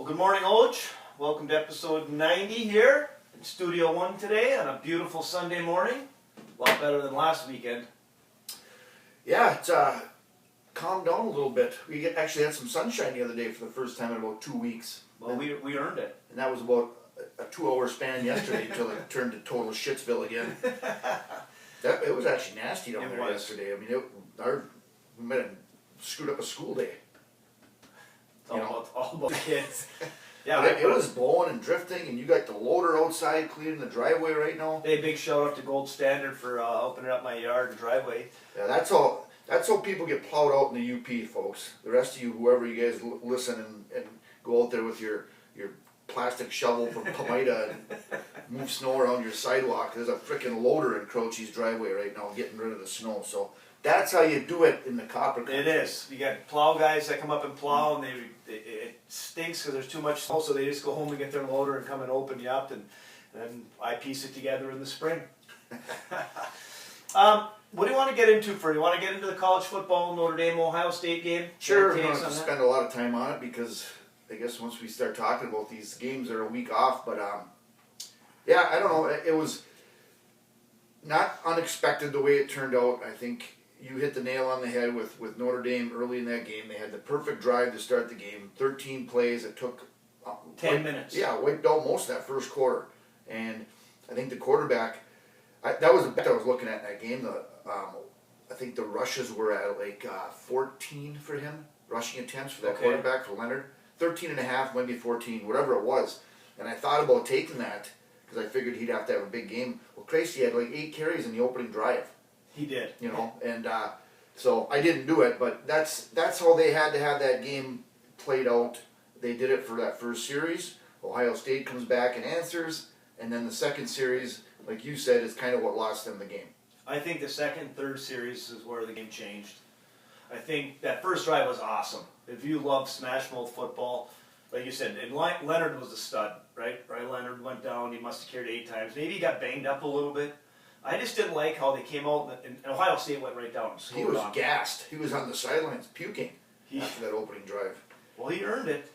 Well, good morning, Oj. Welcome to episode 90 here in Studio One today on a beautiful Sunday morning. A lot better than last weekend. Yeah, it's calmed down a little bit. We actually had some sunshine the other day for the first time in about 2 weeks. Well, we earned it. And that was about a 2-hour span yesterday until it turned to total shitsville again. It was actually nasty down there yesterday. I mean, we might have screwed up a school day. It's all about the kids. Yeah, it was blowing and drifting, and you got the loader outside cleaning the driveway right now. Hey, big shout out to Gold Standard for opening up my yard and driveway. Yeah, that's how people get plowed out in the UP, folks. The rest of you, whoever you guys listen and go out there with your plastic shovel from Pomida and move snow around your sidewalk. There's a freaking loader in Croce's driveway right now getting rid of the snow. So that's how you do it in the copper country. It is. You got plow guys that come up and plow, and it stinks because there's too much snow, so they just go home and get their loader and come and open you up, and I piece it together in the spring. What do you want to get into first? You want to get into the college football Notre Dame Ohio State game? Sure, we're going to spend a lot of time on it because I guess once we start talking about these games, they're a week off. But yeah, I don't know. It was not unexpected the way it turned out. I think you hit the nail on the head with Notre Dame early in that game. They had the perfect drive to start the game. 13 plays. It took 10 minutes. Yeah, wiped out most of that first quarter. And I think the quarterback, that was the bet I was looking at in that game. I think the rushes were at like 14 for him, rushing attempts for that quarterback, for Leonard. 13 and a half, maybe 14, whatever it was. And I thought about taking that because I figured he'd have to have a big game. Well, Tracy had like 8 carries in the opening drive. He did. You know, and so I didn't do it, but that's how they had to have that game played out. They did it for that first series. Ohio State comes back and answers, and then the second series, like you said, is kind of what lost them the game. I think the second, third series is where the game changed. I think that first drive was awesome. If you love smash mouth football, like you said, and Leonard was a stud, right? Leonard went down. He must have carried 8 times. Maybe he got banged up a little bit. I just didn't like how they came out, and Ohio State went right down. He was gassed. He was on the sidelines puking after that opening drive. Well, he earned it.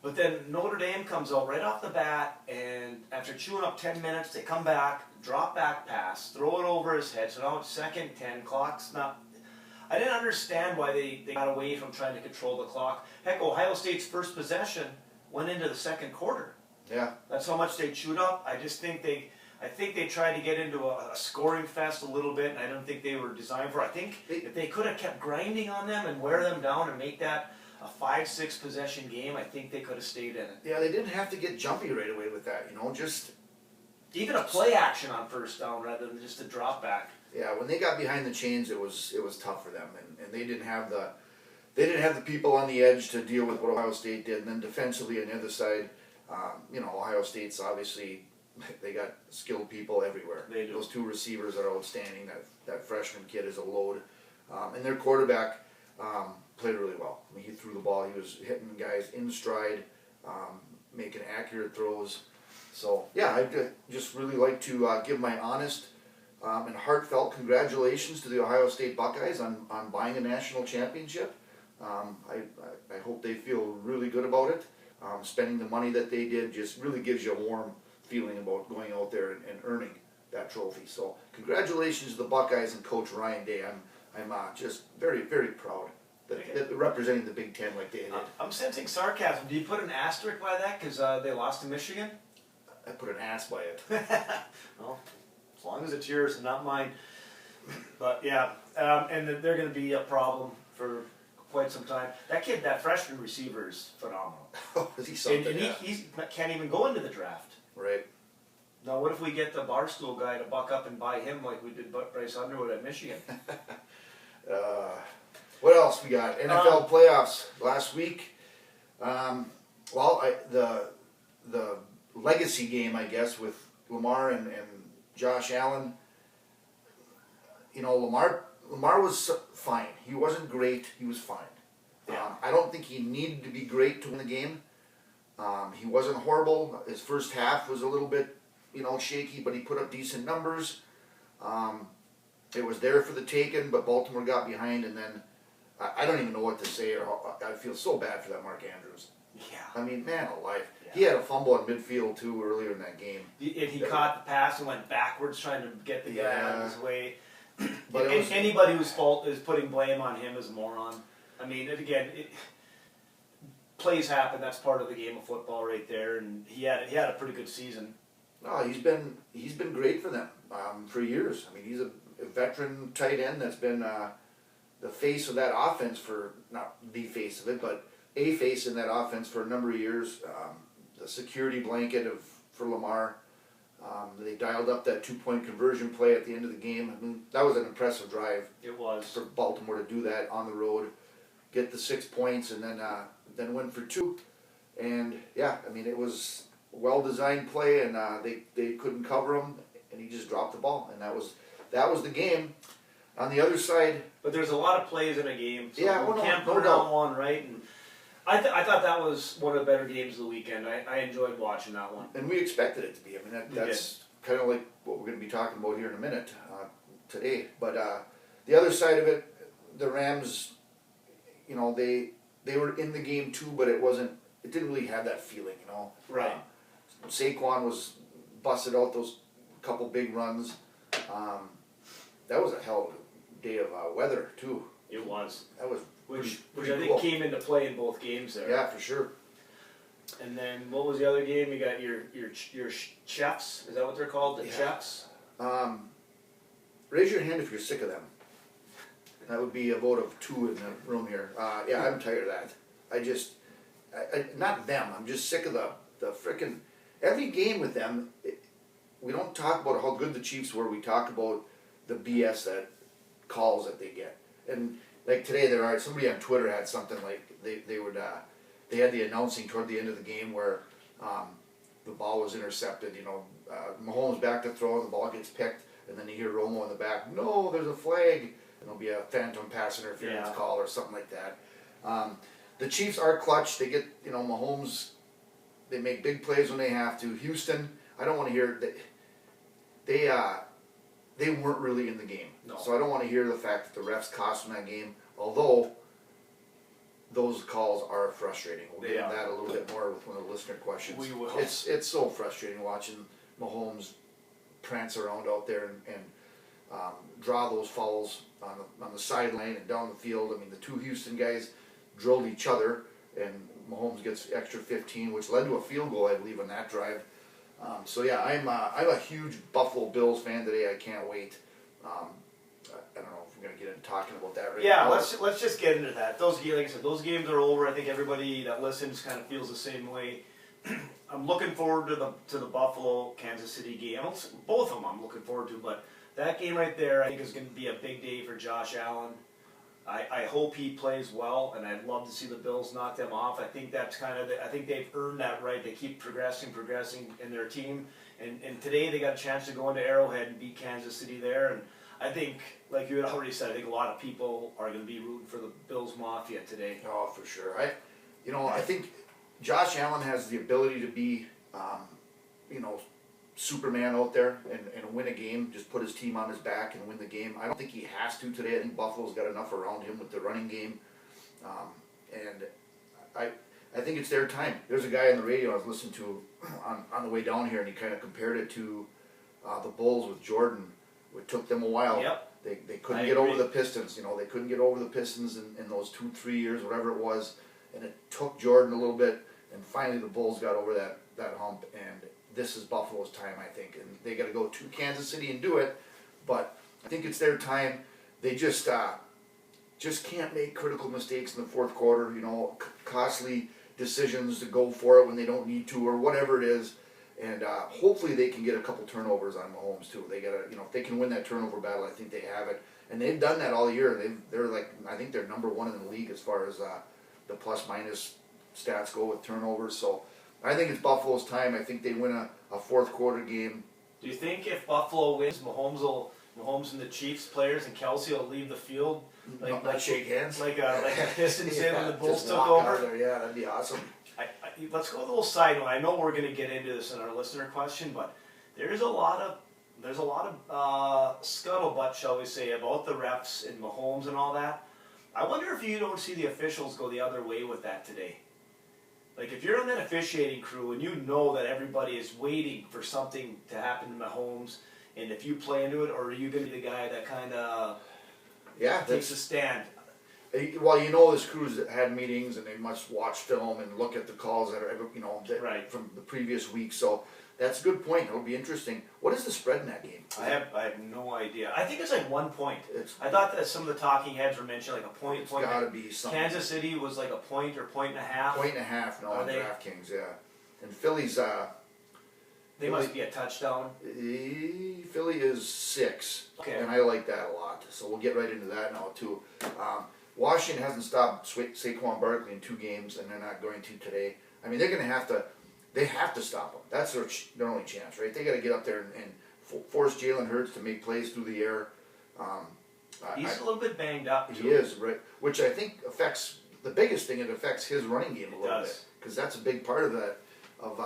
But then Notre Dame comes out right off the bat, and after chewing up 10 minutes, they come back, drop back pass, throw it over his head. So now it's second 10, clock's not... I didn't understand why they got away from trying to control the clock. Heck, Ohio State's first possession went into the second quarter. Yeah. That's how much they chewed up. I think they tried to get into a scoring fest a little bit, and I don't think they were designed for it. I think if they could have kept grinding on them and wear them down and make that a 5-6 possession game, I think they could have stayed in it. Yeah, they didn't have to get jumpy right away with that, you know, just... Even a play action on first down rather than just a drop back. Yeah, when they got behind the chains, it was tough for them, and they didn't have the people on the edge to deal with what Ohio State did. And then defensively on the other side, you know, Ohio State's obviously they got skilled people everywhere. They do. Those 2 receivers are outstanding. That freshman kid is a load, and their quarterback played really well. I mean, he threw the ball. He was hitting guys in stride, making accurate throws. So yeah, I'd just really like to give my honest and heartfelt congratulations to the Ohio State Buckeyes on buying a national championship. I hope they feel really good about it. Spending the money that they did just really gives you a warm feeling about going out there and earning that trophy. So congratulations to the Buckeyes and Coach Ryan Day. I'm just very, very proud that representing the Big Ten like they did. I'm sensing sarcasm. Do you put an asterisk by that because they lost to Michigan? I put an ass by it. Well, as long as it's yours and not mine. But yeah, and they're going to be a problem for quite some time. That kid, that freshman receiver is phenomenal. Is he something? And he can't even go into the draft. Right. Now, what if we get the Barstool guy to buck up and buy him like we did Bryce Underwood at Michigan? What else we got? NFL playoffs last week. The legacy game, I guess, with Lamar and Josh Allen. You know, Lamar was fine. He wasn't great. He was fine. Yeah. I don't think he needed to be great to win the game. He wasn't horrible. His first half was a little bit, you know, shaky, but he put up decent numbers. It was there for the taking, but Baltimore got behind, and then I don't even know what to say. I feel so bad for that Mark Andrews. Yeah. I mean, man alive. Yeah. He had a fumble in midfield too earlier in that game. And he caught the pass and went backwards trying to get the guy out of his way. But it was, Anybody whose fault is putting blame on him is a moron. I mean, plays happen. That's part of the game of football right there. And he had a pretty good season. no, he's been great for them for years. I mean, he's a veteran tight end that's been the face of that offense for, not the face of it, but a face in that offense for a number of years. The security blanket for Lamar. They dialed up that 2-point conversion play at the end of the game. I mean, that was an impressive drive It was. for Baltimore to do that on the road, get the 6 points, and then win for 2. And yeah, I mean, it was a well-designed play, and they couldn't cover him, and he just dropped the ball, and that was the game. On the other side, But there's a lot of plays in a game, so Yeah, you well, can't no put doubt. down one, right? And I thought that was one of the better games of the weekend. I enjoyed watching that one. and we expected it to be. I mean, that's kind of like what we're going to be talking about here in a minute today. But the other side of it, the Rams, you know, they were in the game too, but it didn't really have that feeling, you know. Right. Saquon was busted out those couple big runs. That was a hell of a day of weather too. It was. That was Which pretty I think cool. came into play in both games there. Yeah, for sure. And then what was the other game? You got your chefs. Is that what they're called? The Yeah. chefs. Raise your hand if you're sick of them. That would be a vote of 2 in the room here. Yeah, I'm tired of that. Not them. I'm just sick of the frickin' every game with them. We don't talk about how good the Chiefs were. We talk about the BS that calls that they get. And like today, somebody on Twitter had something like they had the announcing toward the end of the game where the ball was intercepted. You know, Mahomes back to throw, and the ball gets picked, and then you hear Romo in the back. No, there's a flag. And there'll be a phantom pass interference call or something like that. The Chiefs are clutch. They get, you know, Mahomes. They make big plays when they have to. Houston, I don't want to hear that. They weren't really in the game. No. So I don't want to hear the fact that the refs cost them that game. Although those calls are frustrating. We'll get into that a little bit more with one of the listener questions. We will. It's so frustrating watching Mahomes prance around out there and draw those fouls on the sideline and down the field. I mean, the two Houston guys drilled each other, and Mahomes gets extra 15, which led to a field goal, I believe, on that drive. So yeah, I'm a huge Buffalo Bills fan today. I can't wait. I don't know if we're gonna get into talking about that right now. Yeah, let's just get into that. Like I said, those games are over. I think everybody that listens kind of feels the same way. I'm looking forward to the Buffalo Kansas City game. Both of them I'm looking forward to, but that game right there I think is going to be a big day for Josh Allen. I hope he plays well, and I'd love to see the Bills knock them off. I think that's I think they've earned that right. They keep progressing in their team, and today they got a chance to go into Arrowhead and beat Kansas City there. And I think, like you had already said, I think a lot of people are going to be rooting for the Bills Mafia today. Oh, for sure. I think Josh Allen has the ability to be, Superman out there and win a game, just put his team on his back and win the game. I don't think he has to today. I think Buffalo's got enough around him with the running game. And I think it's their time. There's a guy on the radio I was listening to on the way down here, and he kind of compared it to the Bulls with Jordan. It took them a while. Yep. They couldn't get over the Pistons. They couldn't get over the Pistons in those 2-3 years, whatever it was. And it took Jordan a little bit, and finally the Bulls got over that hump. And this is Buffalo's time, I think. And they got to go to Kansas City and do it. But I think it's their time. They just can't make critical mistakes in the fourth quarter. Costly decisions to go for it when they don't need to, or whatever it is. And hopefully they can get a couple turnovers on Mahomes too. They gotta, if they can win that turnover battle, I think they have it. And they've done that all year. They're like, I think they're number one in the league as far as the plus minus stats go with turnovers. So I think it's Buffalo's time. I think they win a fourth quarter game. Do you think if Buffalo wins, Mahomes and the Chiefs players and Kelsey will leave the field? Like shake hands? Like a Pistons did when the Bulls just took walk over? out of there. Yeah, that'd be awesome. Let's go with a little side note. I know we're going to get into this in our listener question, but there's a lot of scuttlebutt, shall we say, about the refs and Mahomes and all that. I wonder if you don't see the officials go the other way with that today. Like if you're on that officiating crew and you know that everybody is waiting for something to happen to Mahomes, and if you play into it, or are you going to be the guy that kind of Yeah, takes a stand? Well, you know, this crew's had meetings and they must watch film and look at the calls that are, Right. from the previous week. So that's a good point. It'll be interesting. What is the spread in that game? I have no idea. I think it's like 1 point. It's I thought that some of the talking heads were mentioning like a point. it's got to be something. Kansas City was like a point or point and a half. Point and a half now Are on they? DraftKings, yeah. And Philly's They must be a touchdown. Philly is 6, Okay. and I like that a lot. So we'll get right into that now too. Washington hasn't stopped Saquon Barkley in 2 games, and they're not going to today. I mean, they're going to have to. They have to stop him. That's their only chance, right? They got to get up there and force Jalen Hurts to make plays through the air. He's a little bit banged up too. He is, right? Which I think affects the biggest thing. It affects his running game a It little does. bit because that's a big part of that of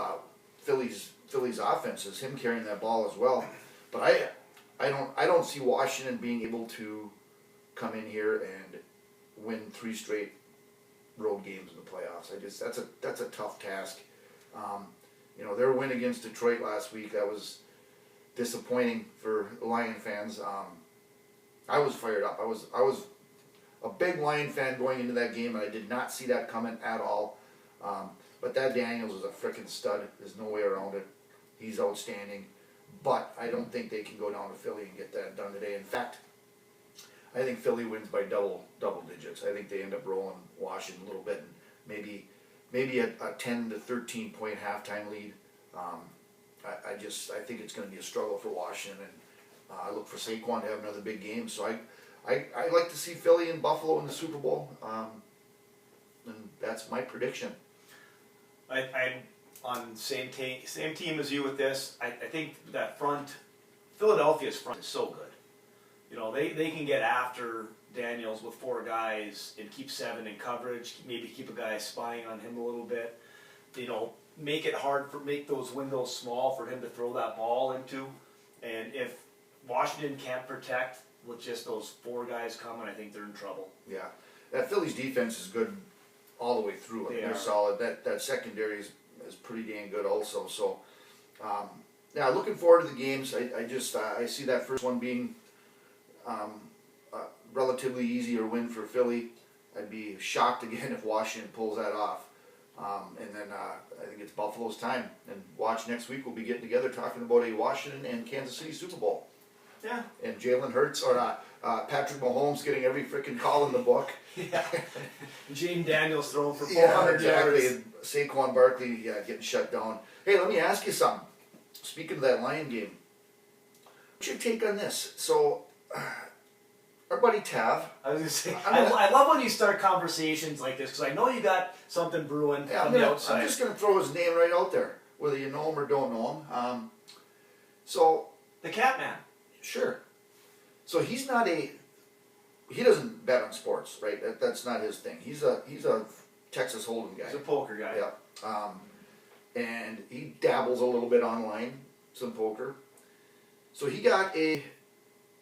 Philly's offense is him carrying that ball as well. But I don't see Washington being able to come in here and win 3 straight road games in the playoffs. That's a tough task. You know, their win against Detroit last week, that was disappointing for Lion fans. I was fired up. I was a big Lion fan going into that game, and I did not see that coming at all. But that Daniels is a freaking stud. There's no way around it. He's outstanding. But I don't think they can go down to Philly and get that done today. In fact, I think Philly wins by double digits. I think they end up rolling Washington a little bit, and maybe a 10 to 13 point halftime lead. I think it's going to be a struggle for Washington, and I look for Saquon to have another big game. So I like to see Philly and Buffalo in the Super Bowl, and that's my prediction. I'm on same team as you with this. I think that Philadelphia's front is so good. You know, they can get after Daniels with 4 guys and keep 7 in coverage. Maybe keep a guy spying on him a little bit. You know, make those windows small for him to throw that ball into. And if Washington can't protect with just those 4 guys coming, I think they're in trouble. Yeah, that Phillies defense is good all the way through. I mean, they're solid. That secondary is pretty dang good also. So, yeah, looking forward to the games. I see that first one being a relatively easier win for Philly. I'd be shocked again if Washington pulls that off. And then I think it's Buffalo's time. And watch next week. We'll be getting together talking about a Washington and Kansas City Super Bowl. Yeah. And Jalen Hurts or Patrick Mahomes getting every freaking call in the book. Yeah. Jaden Daniels throwing for 400 exactly. yards. Saquon Barkley getting shut down. Hey, let me ask you something. Speaking of that Lion game, what's your take on this? So, our buddy Tav. I was going to say, I love when you start conversations like this because I know you got something brewing from the outside. I'm just going to throw his name right out there, whether you know him or don't know him. So, the Catman. Sure. So he doesn't bet on sports, right? That's not his thing. He's a Texas Hold'em guy. He's a poker guy. Yeah. And he dabbles a little bit online, some poker. So he got I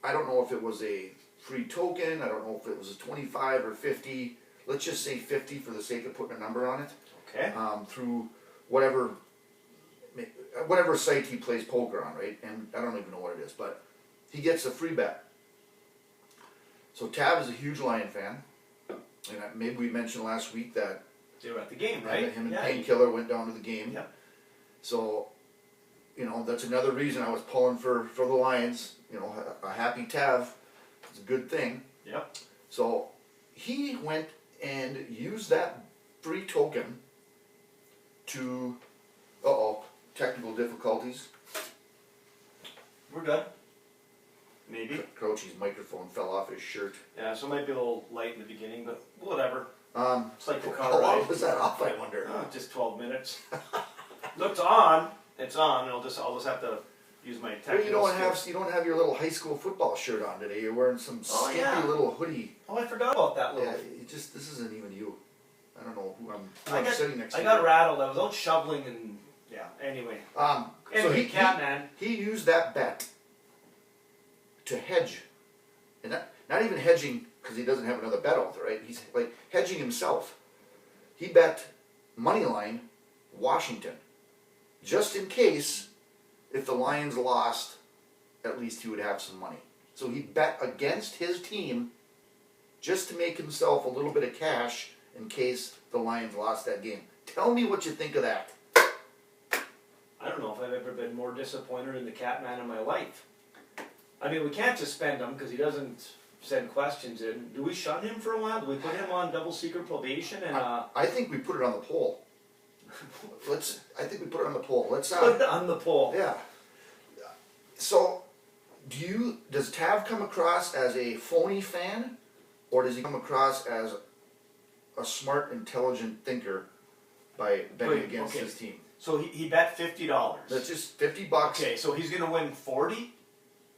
don't know if it was a free token, I don't know if it was a 25 or 50, let's just say 50 for the sake of putting a number on it. Okay. Through whatever site he plays poker on, right? And I don't even know what it is, but he gets a free bet. So Tav is a huge Lion fan, and maybe we mentioned last week that they were at the game, right? Him and Painkiller went down to the game. Yeah. So, you know, that's another reason I was pulling for the Lions. You know, a happy Tav, it's a good thing. Yep. So he went and used that free token to, technical difficulties. We're good. Maybe. Crouchy's microphone fell off his shirt. Yeah, so it might be a little light in the beginning, but whatever. It's like the How car long ride. was that off, I wonder? Just 12 minutes. Looks on. It's on. And I'll just have to use my technical skills. You don't have your little high school football shirt on today. You're wearing some skimpy little hoodie. Oh, I forgot about that little. Yeah, this isn't even you. I don't know who I'm sitting next to. I got rattled. I was out shoveling and anyway. So Catman. He used that bet to hedge, and not even hedging because he doesn't have another bet out there, right? He's like hedging himself. He bet money line Washington, just in case if the Lions lost, at least he would have some money. So he bet against his team just to make himself a little bit of cash in case the Lions lost that game. Tell me what you think of that. I don't know if I've ever been more disappointed in the Catman in my life. I mean, we can't suspend him because he doesn't send questions in. Do we shun him for a while? Do we put him on double secret probation? And I think we put it on the poll. I think we put it on the poll. Let's put it on the poll. Yeah. So, does Tav come across as a phony fan, or does he come across as a smart, intelligent thinker by betting against his team? So he bet $50. That's just $50. Okay, so he's gonna win 40.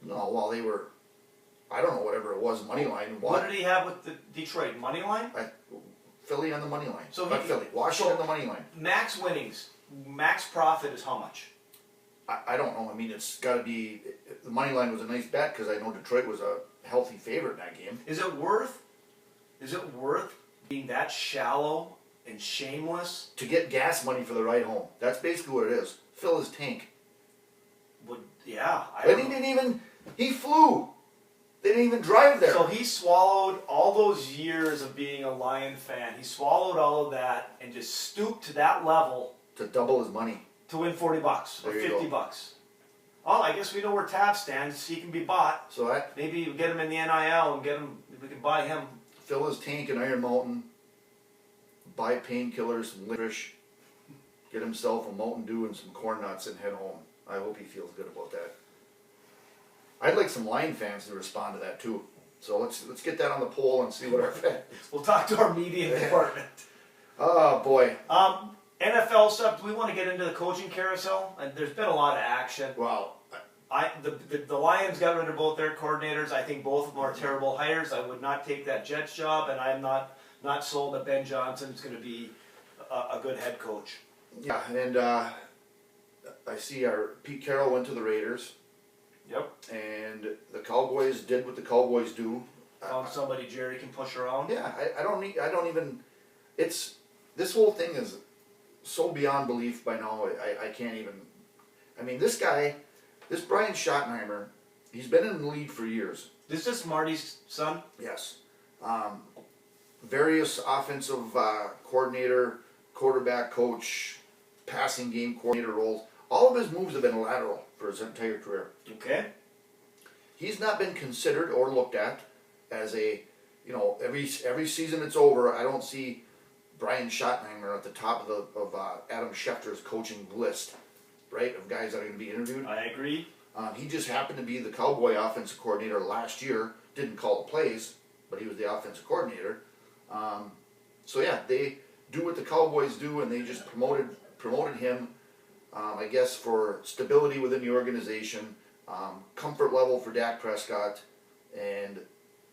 No, well they were, I don't know, whatever it was, money line. What did he have with the Detroit money line? Philly on the money line. So Not Philly, Washington on the money line. Max winnings, max profit is how much? I don't know. I mean, it's got to be. The money line was a nice bet because I know Detroit was a healthy favorite in that game. Is it worth being that shallow and shameless? To get gas money for the ride home. That's basically what it is. Fill his tank. Yeah. But he flew. They didn't even drive there. So he swallowed all those years of being a Lion fan. He swallowed all of that and just stooped to that level to double his money. To win $40 or There you $50. Oh, I guess we know where Tav stands. He can be bought. So maybe we get him in the NIL and get him. We can buy him. Fill his tank in Iron Mountain. Buy painkillers, some licorice. Get himself a Mountain Dew and some corn nuts and head home. I hope he feels good about that. I'd like some Lion fans to respond to that too. So let's get that on the poll and see what our We'll talk to our media department. Oh boy. NFL stuff. Do we want to get into the coaching carousel? And there's been a lot of action. Well, the Lions got rid of both their coordinators. I think both of them are terrible hires. I would not take that Jets job, and I'm not sold that Ben Johnson is going to be a good head coach. Yeah, and I see our Pete Carroll went to the Raiders. Yep. And the Cowboys did what the Cowboys do. Found somebody Jerry can push around. Yeah, I don't even. It's this whole thing is so beyond belief by now. I can't even. I mean, this guy, this Brian Schottenheimer, he's been in the league for years. Is this Marty's son? Yes. Various offensive coordinator, quarterback coach, passing game coordinator roles. All of his moves have been lateral for his entire career. Okay. He's not been considered or looked at as a, every season it's over, I don't see Brian Schottenheimer at the top of Adam Schefter's coaching list, right, of guys that are going to be interviewed. I agree. He just happened to be the Cowboy offensive coordinator last year. Didn't call the plays, but he was the offensive coordinator. So yeah, they do what the Cowboys do, and they just promoted him. I guess for stability within the organization, comfort level for Dak Prescott, and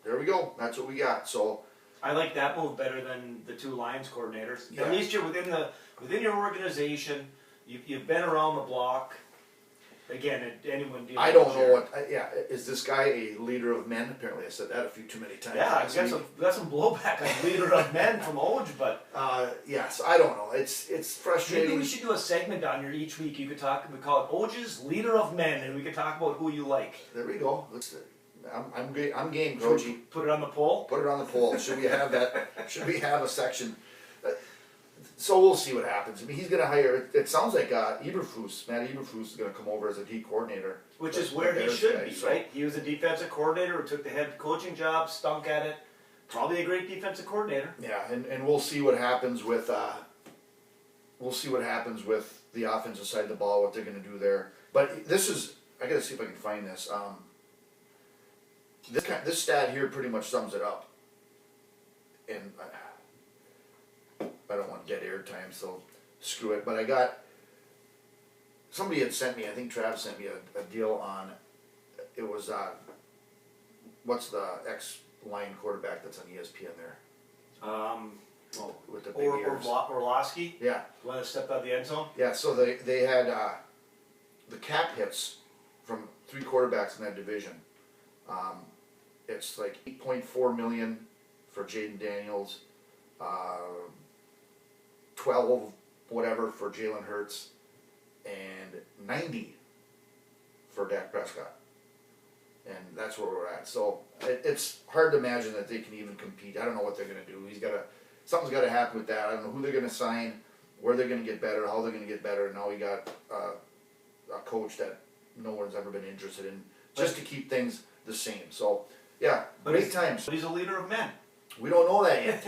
there we go. That's what we got. So I like that move better than the two Lions coordinators. Yeah. At least you're within your organization. You've been around the block. Again, anyone dealing I don't with know is this guy a leader of men? Apparently, I said that a few too many times. Yeah, I got some blowback on leader of men from Oj, but yes, I don't know. It's frustrating. maybe we should do a segment on here each week. You could talk. We call it Oj's leader of men, and we could talk about who you like. There we go. I'm game, Coachy. Put it on the poll. Put it on the poll. Should we have that? Should we have a section? So we'll see what happens. I mean, he's going to hire. It sounds like Matt Eberflus is going to come over as a D coordinator, Which is where he should be, right? He was a defensive coordinator who took the head coaching job, stunk at it. Probably a great defensive coordinator. Yeah, and we'll see what happens with the offensive side of the ball, what they're going to do there. But this is, I got to see if I can find this. This stat here pretty much sums it up. And I don't want dead air time, so screw it. But somebody had sent me, I think Trav sent me a deal on, it was, what's the ex-Lion quarterback that's on ESPN there? With the big ears. Orlowski? Yeah. The one that stepped out of the end zone? Yeah, so they had the cap hits from three quarterbacks in that division. It's like $8.4 million for Jaden Daniels, whatever for Jalen Hurts and 90 for Dak Prescott. And that's where we're at. So it's hard to imagine that they can even compete. I don't know what they're going to do. Something's got to happen with that. I don't know who they're going to sign, where they're going to get better, how they're going to get better. Now we got a coach that no one's ever been interested in, just to keep things the same. So yeah, great times. But he's a leader of men. We don't know that yet.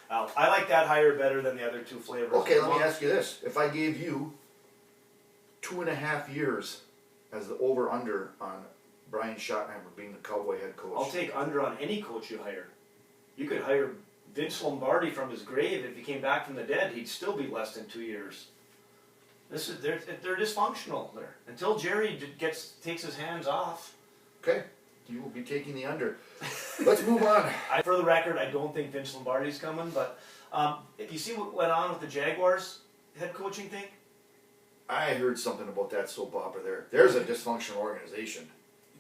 I like that hire better than the other two flavors. Okay, let me ask you this: if I gave you 2.5 years as the over/under on Brian Schottenheimer being the Cowboy head coach, I'll take under on any coach you hire. You could hire Vince Lombardi from his grave. If he came back from the dead, he'd still be less than 2 years. They're dysfunctional there until Jerry takes his hands off. okay, you will be taking the under. Let's move on. For the record, I don't think Vince Lombardi's coming, but if you see what went on with the Jaguars head coaching thing, I heard something about that soap opera there. There's a dysfunctional organization.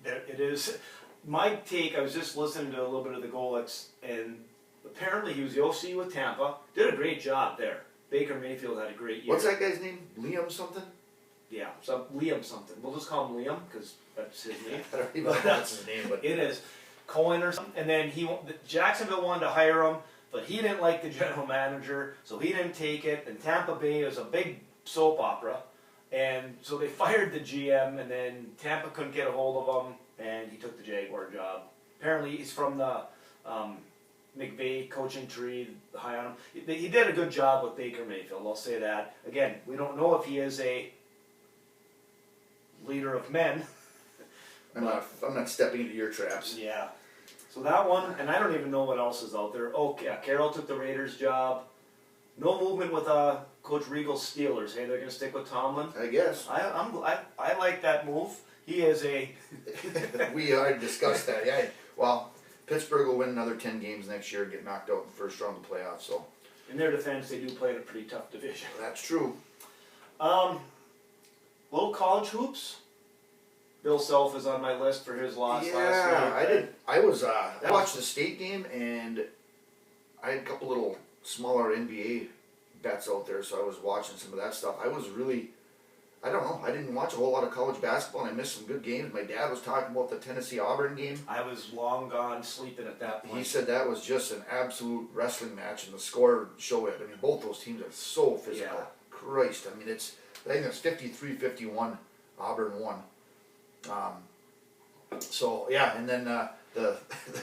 it is. My take, I was just listening to a little bit of the Golics, and apparently he was the OC with Tampa. Did a great job there. Baker Mayfield had a great year. What's that guy's name? Liam something? Yeah, so Liam something. We'll just call him Liam because that's his name. I don't even know if that's his name, but It is Cohen or something. And then Jacksonville wanted to hire him, but he didn't like the general manager, so he didn't take it. And Tampa Bay was a big soap opera, and so they fired the GM. And then Tampa couldn't get a hold of him, and he took the Jaguar job. Apparently, he's from the McVay coaching tree, high on him. He did a good job with Baker Mayfield. I'll say that. Again, we don't know if he is a leader of men. I'm not stepping into your traps. Yeah. So that one, and I don't even know what else is out there. Oh, yeah, Carroll took the Raiders job. No movement with Coach Regal's Steelers. Hey, they're going to stick with Tomlin. I guess. I like that move. He is a. We already discussed that. Yeah. Well, Pittsburgh will win another 10 games next year and get knocked out in the first round of the playoffs. So. In their defense, they do play in a pretty tough division. That's true. Little college hoops. Bill Self is on my list for his loss last night. I watched the state game and I had a couple little smaller NBA bets out there, so I was watching some of that stuff. I didn't watch a whole lot of college basketball and I missed some good games. My dad was talking about the Tennessee-Auburn game. I was long gone sleeping at that point. He said that was just an absolute wrestling match and the score showed it. I mean, both those teams are so physical. Yeah. Christ, I mean, I think it's 53-51, Auburn won. So yeah, and then the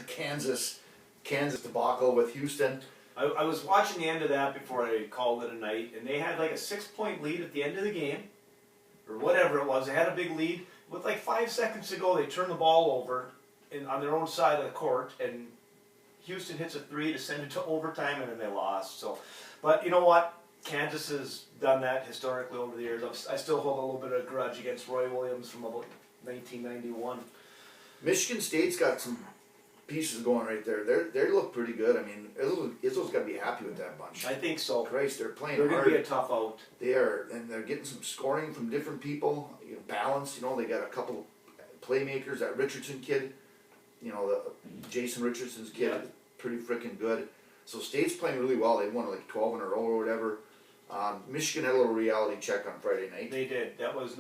Kansas debacle with Houston. I was watching the end of that before I called it a night, and they had like a 6-point lead at the end of the game, or whatever it was. They had a big lead. With like 5 seconds to go, they turned the ball over on their own side of the court, and Houston hits a 3 to send it to overtime, and then they lost. So, but you know what? Kansas has done that historically over the years. I still hold a little bit of grudge against Roy Williams from about 1991. Michigan State's got some pieces going right there. They look pretty good. I mean, Izzo's got to be happy with that bunch. I think so. Christ, they're playing They're hard. going to be a tough out. They are, and they're getting some scoring from different people. You know, balance. You know, they got a couple playmakers. That Richardson kid, you know, the Jason Richardson's kid, Yeah. is pretty freaking good. So State's playing really well. They won like 12 in a row or whatever. Michigan had a little reality check on Friday night. They did. That was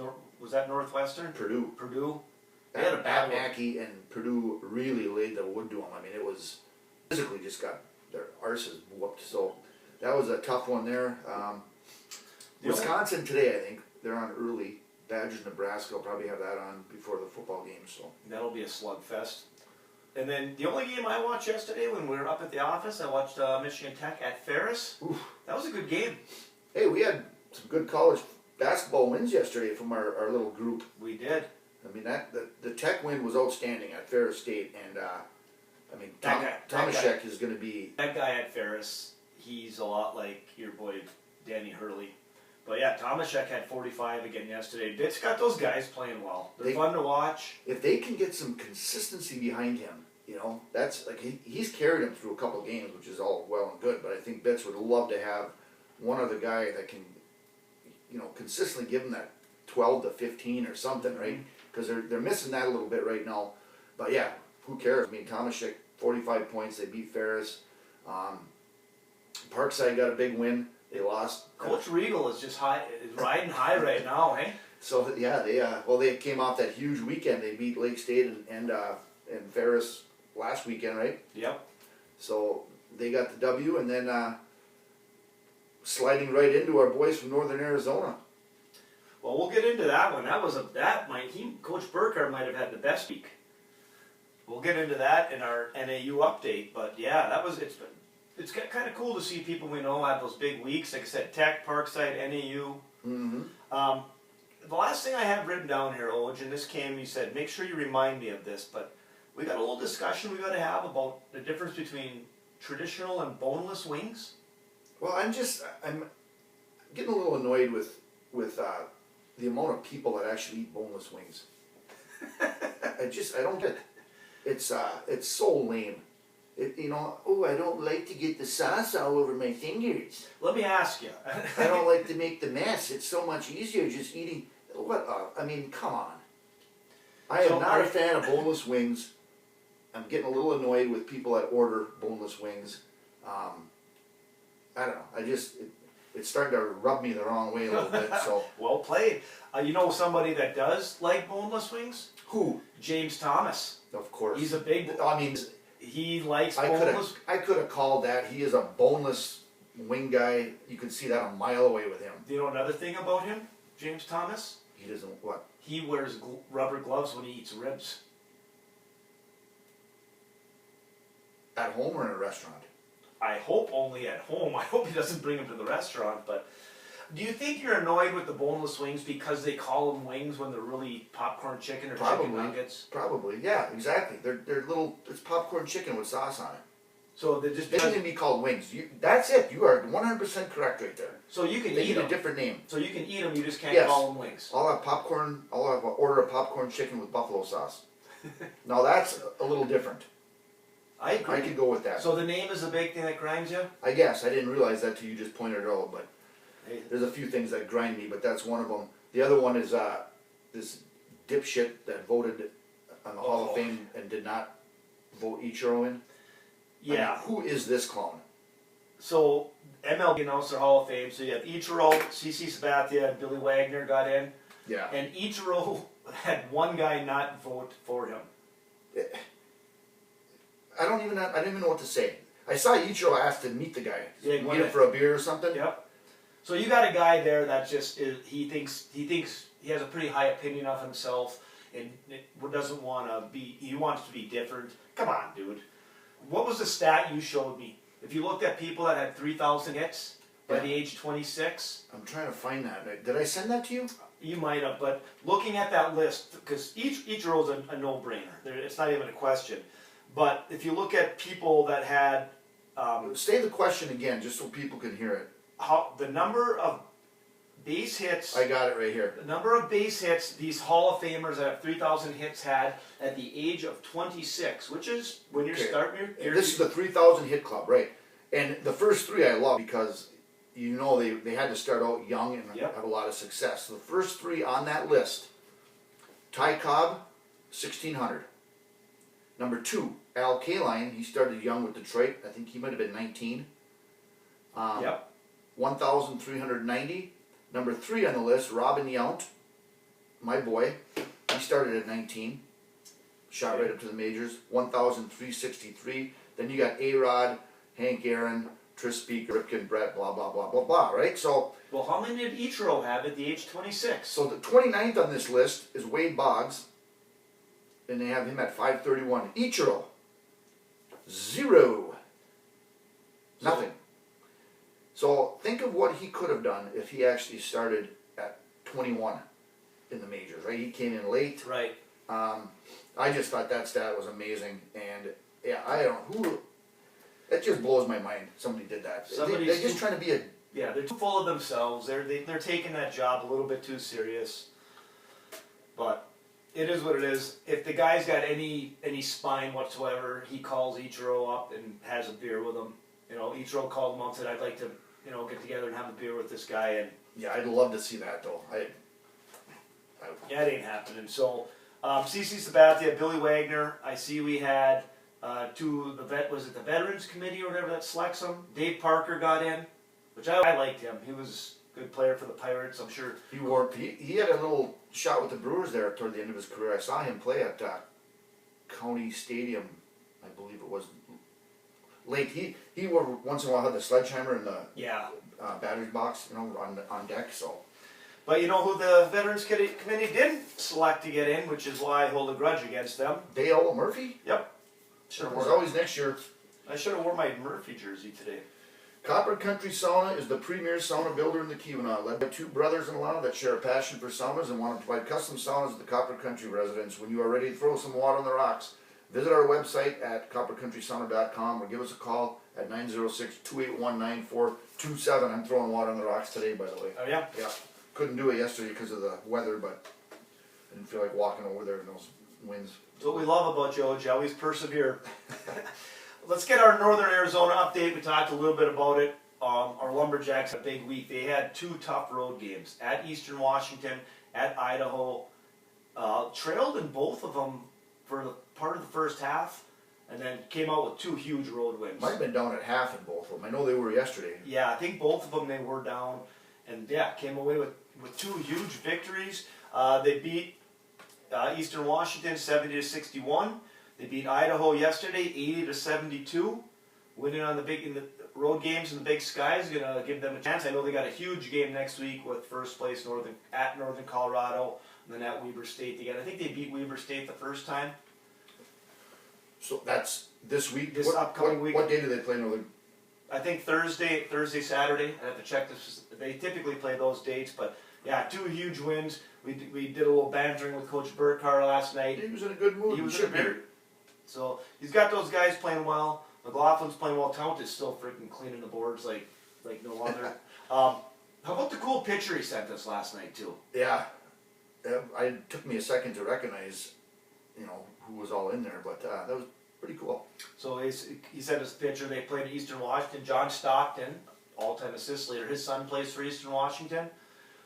that Northwestern? Purdue. Purdue. They had a bad one. Mackey and Purdue really laid the wood to them. I mean, it was physically just got their arses whooped. So that was a tough one there. Wisconsin today, I think they're on early. Badgers, Nebraska will probably have that on before the football game. So That'll be a slugfest. And then the only game I watched yesterday when we were up at the office, I watched Michigan Tech at Ferris. Oof. That was a good game. Hey, we had some good college basketball wins yesterday from our little group. We did. I mean, the Tech win was outstanding at Ferris State, and I mean, That guy- Tomaszek is going to be. That guy at Ferris, he's a lot like your boy Danny Hurley. But yeah, Tomaszek had 45 again yesterday. It's got those guys playing well. They're fun to watch. If they can get some consistency behind him, you know, that's like he's carried him through a couple games, which is all well and good. But I think Bitts would love to have one other guy that can, you know, consistently give him that 12 to 15 or something, right? Because they're missing that a little bit right now. But yeah, who cares? I mean, Tomaszek, 45 points. They beat Ferris. Parkside got a big win. They lost. Coach Regal is just is riding high right now, hey? So yeah, they came off that huge weekend. They beat Lake State and Ferris last weekend, right? Yep. So they got the W, and then sliding right into our boys from Northern Arizona. Well, we'll get into that one. Coach Burkhardt might have had the best week. We'll get into that in our NAU update. But yeah, it's kind of cool to see people we know have those big weeks. Like I said, Tech, Parkside, NAU. Mm-hmm. The last thing I have written down here, Oj, and this came, you said, make sure you remind me of this, but we got a little discussion we got to have about the difference between traditional and boneless wings. Well, I'm getting a little annoyed with the amount of people that actually eat boneless wings. I don't get it. It's so lame. I don't like to get the sauce all over my fingers. Let me ask you. I don't like to make the mess. It's so much easier just eating. Come on. I am not a fan of boneless wings. I'm getting a little annoyed with people that order boneless wings. I don't know. It's starting to rub me the wrong way a little bit. So well played. You know somebody that does like boneless wings? who? James Thomas. Of course. He's a big. He likes boneless. I could have called that. He is a boneless wing guy. You can see that a mile away with him. Do you know another thing about him, James Thomas? He doesn't what? He wears rubber gloves when he eats ribs. At home or in a restaurant? I hope only at home. I hope he doesn't bring them to the restaurant. But do you think you're annoyed with the boneless wings because they call them wings when they're really popcorn chicken or chicken nuggets? Probably, yeah, exactly. They're little. It's popcorn chicken with sauce on it. So they're just. They shouldn't be called wings. That's it. You are 100% correct right there. So you can They eat need them. a different name. So you can eat them. You just can't Yes. call them wings. I'll have popcorn. I'll have an order of popcorn chicken with buffalo sauce. Now that's a little different. I agree. I could go with that. So the name is a big thing that grinds you? I guess I didn't realize that till you just pointed it out. But Hey. there's a few things that grind me, but that's one of them. The other one is this dipshit that voted on the Hall of Fame and did not vote Ichiro in. Yeah. I mean, who is this clown? So MLB announced their Hall of Fame. So you have Ichiro, CC Sabathia, and Billy Wagner got in. Yeah. And Ichiro had one guy not vote for him. I don't even know what to say. I saw Ichiro ask to meet the guy. Yeah, Meet him for a beer or something. Yep. So you got a guy there that just he thinks he has a pretty high opinion of himself and doesn't want to be. He wants to be different. Come on, dude. What was the stat you showed me? If you looked at people that had 3,000 hits by the age of 26. I'm trying to find that. Did I send that to you? You might have, but looking at that list, because Ichiro's a no-brainer. It's not even a question. But if you look at people that had Say the question again, just so people can hear it. the number of base hits, I got it right here. the number of base hits these Hall of Famers that have 3,000 hits had at the age of 26, which is when you're Okay. starting your. This is the 3,000 hit club, right? And the first three I love because they had to start out young and Yep. have a lot of success. So the first three on that list: Ty Cobb, 1,600. Number 2, Al Kaline. He started young with Detroit. I think he might have been 19. Yep. 1,390. Number 3 on the list, Robin Yount, my boy. He started at 19. Shot right up to the majors. 1,363. Then you got A-Rod, Hank Aaron, Tris Speaker, Ripken, Brett, blah, blah, blah, blah, blah, right? So, Well, how many did Ichiro have at the age of 26? so the 29th on this list is Wade Boggs, and they have him at 531. Ichiro, 0. Nothing. So think of what he could have done if he actually started at 21 in the majors, right? He came in late. Right. I just thought that stat was amazing, and yeah, I don't know who. That just blows my mind. Somebody did that. They're just trying to be a. Yeah, they're too full of themselves. They're taking that job a little bit too serious. But it is what it is. If the guy's got any spine whatsoever, he calls Ichiro up and has a beer with him. Ichiro called him up and said, "I'd like to, get together and have a beer with this guy." And Yeah, I'd love to see that though. yeah, it ain't happening. So, CC Sabathia, Billy Wagner. I see we had was it the Veterans Committee or whatever that selects them? Dave Parker got in. which I liked him. He was a good player for the Pirates, I'm sure. He had a little shot with the Brewers there toward the end of his career. I saw him play at County Stadium, I believe it was. Late. He would once in a while had the sledgehammer in the Yeah. batter's box, on deck. So. But you know who the Veterans Committee didn't select to get in, which is why I hold a grudge against them. Dale Murphy? Yep. Should have There's worn. always next year. I should have worn my Murphy jersey today. Copper Country Sauna is the premier sauna builder in the Keweenaw, led by two brothers-in-law that share a passion for saunas and want to provide custom saunas to the Copper Country residents. When you are ready to throw some water on the rocks, visit our website at coppercountrysauna.com or give us a call at 906-281-9427. I'm throwing water on the rocks today, by the way. Oh yeah? Yeah. Couldn't do it yesterday because of the weather, but I didn't feel like walking over there in those winds. That's what we love about Joe. You always persevere. Let's get our Northern Arizona update. We talked a little bit about it. Our Lumberjacks had a big week. They had 2 tough road games at Eastern Washington, at Idaho. Trailed in both of them for the part of the first half, and then came out with 2 huge road wins. Might have been down at half in both of them. I know they were yesterday. Yeah, I think both of them they were down, and yeah, came away with 2 huge victories. They beat Eastern Washington 70-61. They beat Idaho yesterday 80-72. Winning on in the road games in the Big Sky is going to give them a chance. I know they got a huge game next week with first place at Northern Colorado, and then at Weber State again. I think they beat Weber State the first time. So that's this week. This upcoming week. What day do they play Northern? I think Thursday, Saturday. I have to check this. They typically play those dates, but yeah, 2 huge wins. We did a little bantering with Coach Burkhardt last night. He was in a good mood. He was in a very. So he's got those guys playing well. McLaughlin's playing well. Townt is still freaking cleaning the boards like no other. How about the cool picture he sent us last night too? Yeah, it took me a second to recognize, who was all in there, but that was pretty cool. So he sent us a picture. They played at Eastern Washington. John Stockton, all-time assist leader. His son plays for Eastern Washington.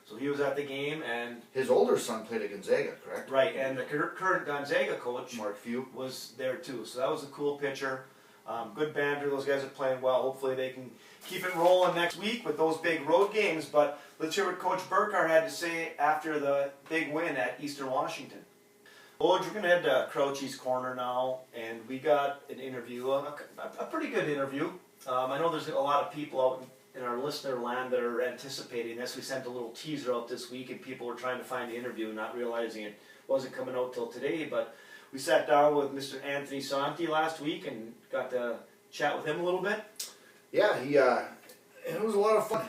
So he was at the game, and his older son played at Gonzaga, correct? right, and the current Gonzaga coach Mark Few was there too. So that was a cool picture. Good banter. Those guys are playing well. Hopefully they can keep it rolling next week with those big road games. But let's hear what Coach Burkhardt had to say after the big win at Eastern Washington. Well, we're going to head to Crouchy's Corner now, and we got an interview, a pretty good interview. I know there's a lot of people out in our listener land that are anticipating this. We sent a little teaser out this week, and people were trying to find the interview, not realizing it wasn't coming out till today. But we sat down with Mr. Anthony Santi last week and got to chat with him a little bit. Yeah, it was a lot of fun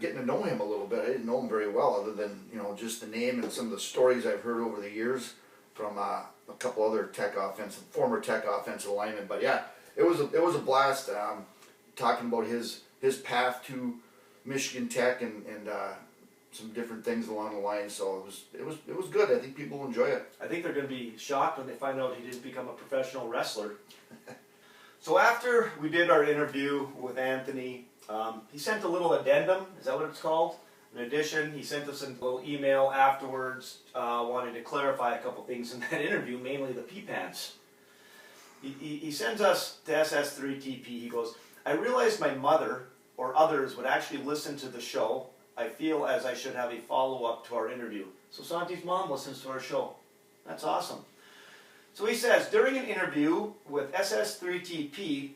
getting to know him a little bit. I didn't know him very well, other than just the name and some of the stories I've heard over the years from a couple other former Tech offensive linemen. But yeah, it was a blast talking about his path to Michigan Tech and some different things along the line. So it was good. I think people will enjoy it. I think they're going to be shocked when they find out he didn't become a professional wrestler. So after we did our interview with Anthony, he sent a little addendum. Is that what it's called? In addition, he sent us a little email afterwards wanting to clarify a couple things in that interview, mainly the P-Pants. He sends us to SS3TP. He goes, I realized my mother or others would actually listen to the show. I feel as I should have a follow-up to our interview. So Santi's mom listens to our show. That's awesome. So he says, during an interview with SS3TP,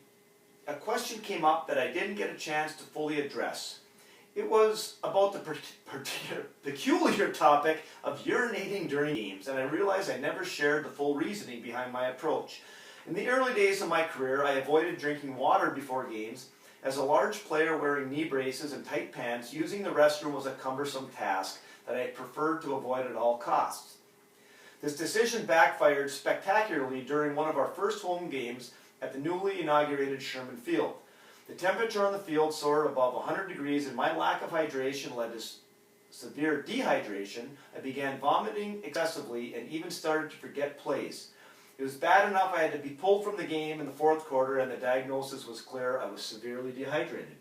a question came up that I didn't get a chance to fully address. It was about the peculiar topic of urinating during games, and I realized I never shared the full reasoning behind my approach. In the early days of my career, I avoided drinking water before games. As a large player wearing knee braces and tight pants, using the restroom was a cumbersome task that I preferred to avoid at all costs. This decision backfired spectacularly during one of our first home games at the newly inaugurated Sherman Field. The temperature on the field soared above 100 degrees, and my lack of hydration led to severe dehydration. I began vomiting excessively and even started to forget plays. It was bad enough I had to be pulled from the game in the fourth quarter, and the diagnosis was clear: I was severely dehydrated.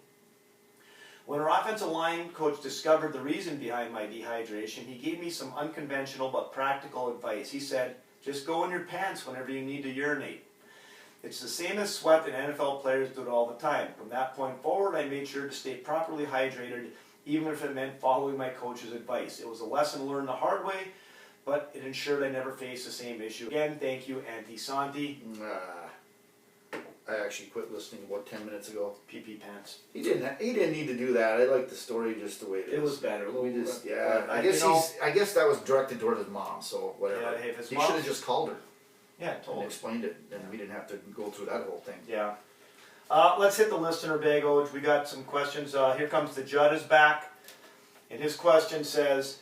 When our offensive line coach discovered the reason behind my dehydration, he gave me some unconventional but practical advice. He said, just go in your pants whenever you need to urinate. It's the same as sweat, and NFL players do it all the time. From that point forward, I made sure to stay properly hydrated, even if it meant following my coach's advice. It was a lesson learned the hard way, but it ensured I never faced the same issue again. Thank you, Auntie Santi. I actually quit listening about 10 minutes ago. PP pants. He didn't need to do that. I like the story just the way it is. It was better. I guess that was directed toward his mom, so whatever. Yeah, hey, if his he mom- should have just called her Yeah, and totally. explained it, and we didn't have to go through that whole thing. Yeah. Let's hit the listener bag, Oj. We got some questions. Here comes the Judd is back. And his question says,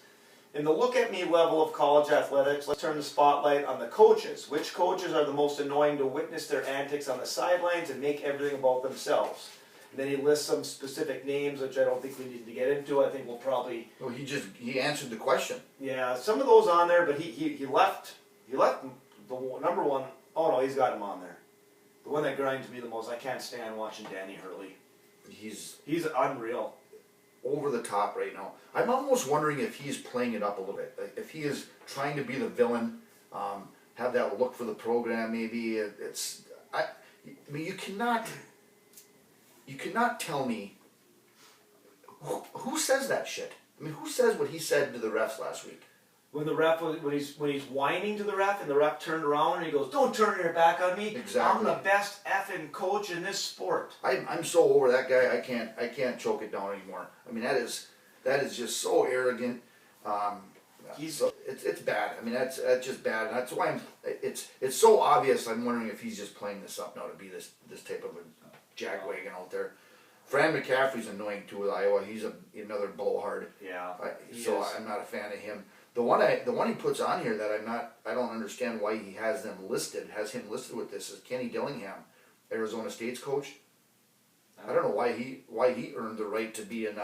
in the look at me level of college athletics, let's turn the spotlight on the coaches. Which coaches are the most annoying to witness their antics on the sidelines and make everything about themselves? And then he lists some specific names, which I don't think we need to get into. I think we'll probably... Well, he answered the question. Yeah, some of those on there, but he left the number one. Oh no, he's got him on there. The one that grinds me the most. I can't stand watching Danny Hurley. He's He's unreal. over the top right now. I'm almost wondering if he's playing it up a little bit. Like, if he is trying to be the villain, have that look for the program. Maybe I mean, you cannot tell me who says that shit. I mean, who says what he said to the refs last week? When the ref when he's whining to the ref and the ref turned around and he goes, "Don't turn your back on me. Exactly. I'm the best effing coach in this sport." I'm so over that guy. I can't choke it down anymore. I mean, that is just so arrogant. It's bad. I mean, that's just bad. And that's why it's so obvious. I'm wondering if he's just playing this up now to be this type of a jagwagon out there. Fran McCaffrey's annoying too with Iowa. He's another blowhard. Yeah. So I'm not a fan of him. The one he puts on here that I don't understand why he has him listed with this is Kenny Dillingham, Arizona State's coach. I don't know why he earned the right to be in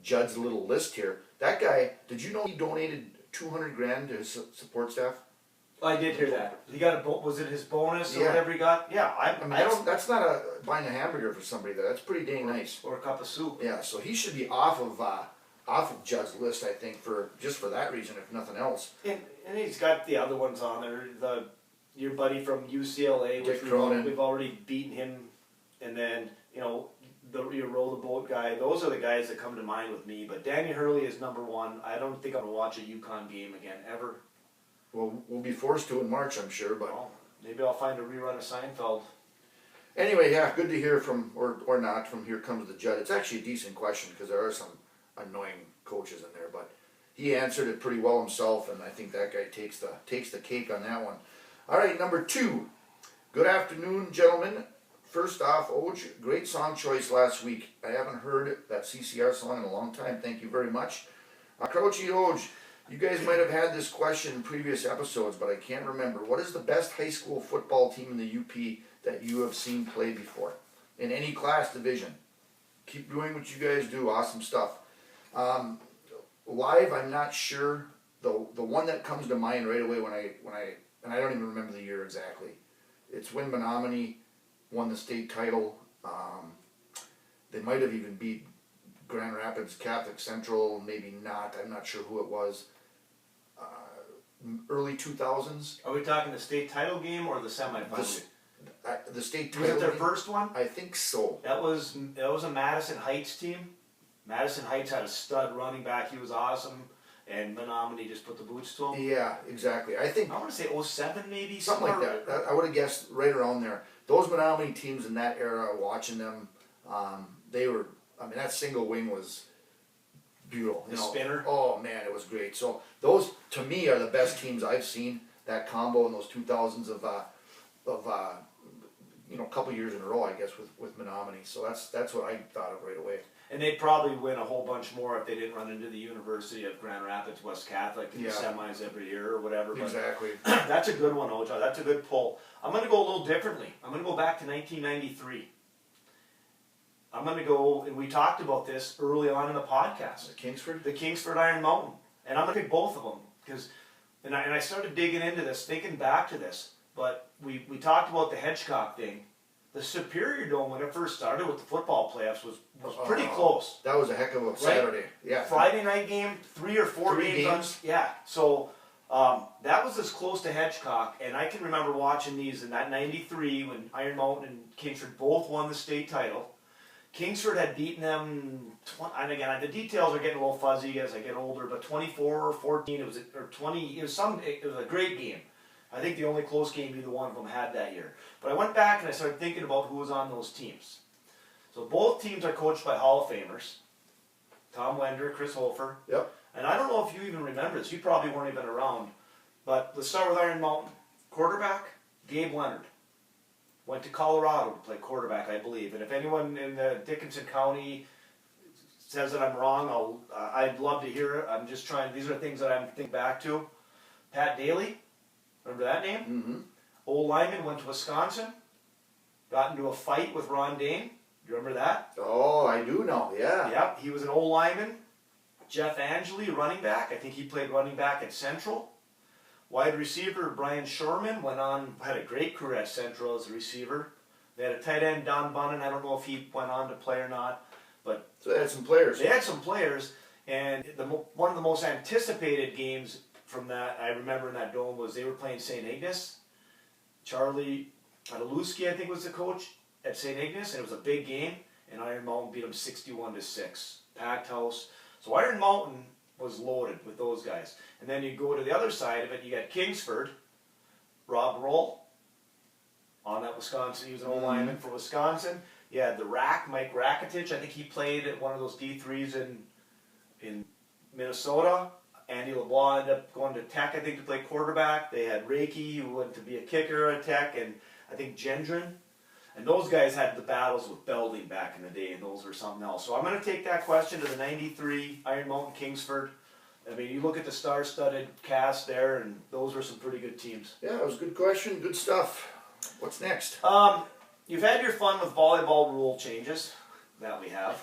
Judd's little list here. That guy, did you know he donated $200,000 to his support staff? I did hear that. He got was it his bonus or Yeah. whatever he got? Yeah, I mean, that's not buying a hamburger for somebody there. That's pretty dang nice. Or a cup of soup. Yeah, so he should be off of Judd's list, I think, for that reason, if nothing else. And he's got the other ones on there. Your buddy from UCLA, which Dick Cronin. we've already beaten him, and then your row the boat guy. Those are the guys that come to mind with me. But Danny Hurley is number one. I don't think I'm gonna watch a UConn game again ever. Well, we'll be forced to in March, I'm sure, but Well, maybe I'll find a rerun of Seinfeld. anyway, yeah, good to hear from, or not, from Here Comes the Judd. It's actually a decent question because there are some annoying coaches in there, but he answered it pretty well himself, and I think that guy takes the cake on that one. All right, number 2. Good afternoon, gentlemen. First off, Oj, great song choice last week. I haven't heard that CCR song in a long time. Thank you very much. Crouchy Oj, you guys might have had this question in previous episodes, but I can't remember. What is the best high school football team in the UP that you have seen play before? In any class division. Keep doing what you guys do. Awesome stuff. Live, I'm not sure. The one that comes to mind right away when I and I don't even remember the year exactly. It's when Menominee won the state title. They might have even beat Grand Rapids Catholic Central, maybe not. I'm not sure who it was. Early 2000s. Are we talking the state title game or the semifinal? The state Was title. it their game? first one? I think so. That was a Madison Heights team. Madison Heights had a stud running back. He was awesome. And Menominee just put the boots to him. Yeah, exactly. I think I want to say 07 maybe. something like that. I would have guessed right around there. Those Menominee teams in that era, watching them, they were. I mean, that single wing was beautiful. The spinner. Oh man, it was great. So those to me are the best teams I've seen. That combo in those 2000s of a couple years in a row, I guess, with Menominee. So that's what I thought of right away. And they'd probably win a whole bunch more if they didn't run into the University of Grand Rapids West Catholic in the semis every year or whatever. But Exactly. that's a good one, Oja. That's a good pull. I'm going to go a little differently. I'm going to go back to 1993. I'm going to go, and we talked about this early on in the podcast. Kingsford. The Kingsford Iron Mountain. And I'm going to pick both of them because, and I started digging into this, thinking back to this. But we talked about the Hedgecock thing. The Superior Dome, when it first started with the football playoffs, was pretty close. That was a heck of a Saturday. Yeah. Friday night game, 3 or 4 3 games. games. Yeah. So That was as close to Hedgecock, and I can remember watching these in that '93 when Iron Mountain and Kingsford both won the state title. Kingsford had beaten them, and again, the details are getting a little fuzzy as I get older, but 24-14, it was a great game. I think the only close game either one of them had that year. But I went back and I started thinking about who was on those teams. So both teams are coached by Hall of Famers, Tom Wender, Chris Hofer. Yep. And I don't know if you even remember this, you probably weren't even around, but let's start with Iron Mountain. Quarterback, Gabe Leonard. Went to Colorado to play quarterback, I believe. And if anyone in the Dickinson County says that I'm wrong, I'd love to hear it. I'm just trying, these are things that I'm thinking back to. Pat Daly, remember that name? Mm-hmm. Old lineman, went to Wisconsin, got into a fight with Ron Dane. You remember that? Oh, I do know, yeah. Yep, he was an old lineman. Jeff Angeli, running back. I think he played running back at Central. Wide receiver Brian Shorman had a great career at Central as a receiver. They had a tight end, Don Bunnan. I don't know if he went on to play or not, but So they had some players. they had some players. And one of the most anticipated games from that I remember in that dome was they were playing St. Ignace. Charlie Adalewski, I think, was the coach at St. Ignace, and it was a big game. And Iron Mountain beat them 61-6, packed house. So Iron Mountain was loaded with those guys. And then you go to the other side of it, you got Kingsford, Rob Roll, on that Wisconsin, he was an old lineman for Wisconsin. You had the Mike Rakitich, I think he played at one of those D3s in Minnesota. Andy LeBlanc ended up going to Tech, I think, to play quarterback. They had Reiki, who went to be a kicker at Tech, and I think Gendron. And those guys had the battles with Belding back in the day, and those were something else. So I'm going to take that question to the '93 Iron Mountain Kingsford. I mean, you look at the star-studded cast there, and those were some pretty good teams. Yeah, it was a good question, good stuff. What's next? You've had your fun with volleyball rule changes, that we have.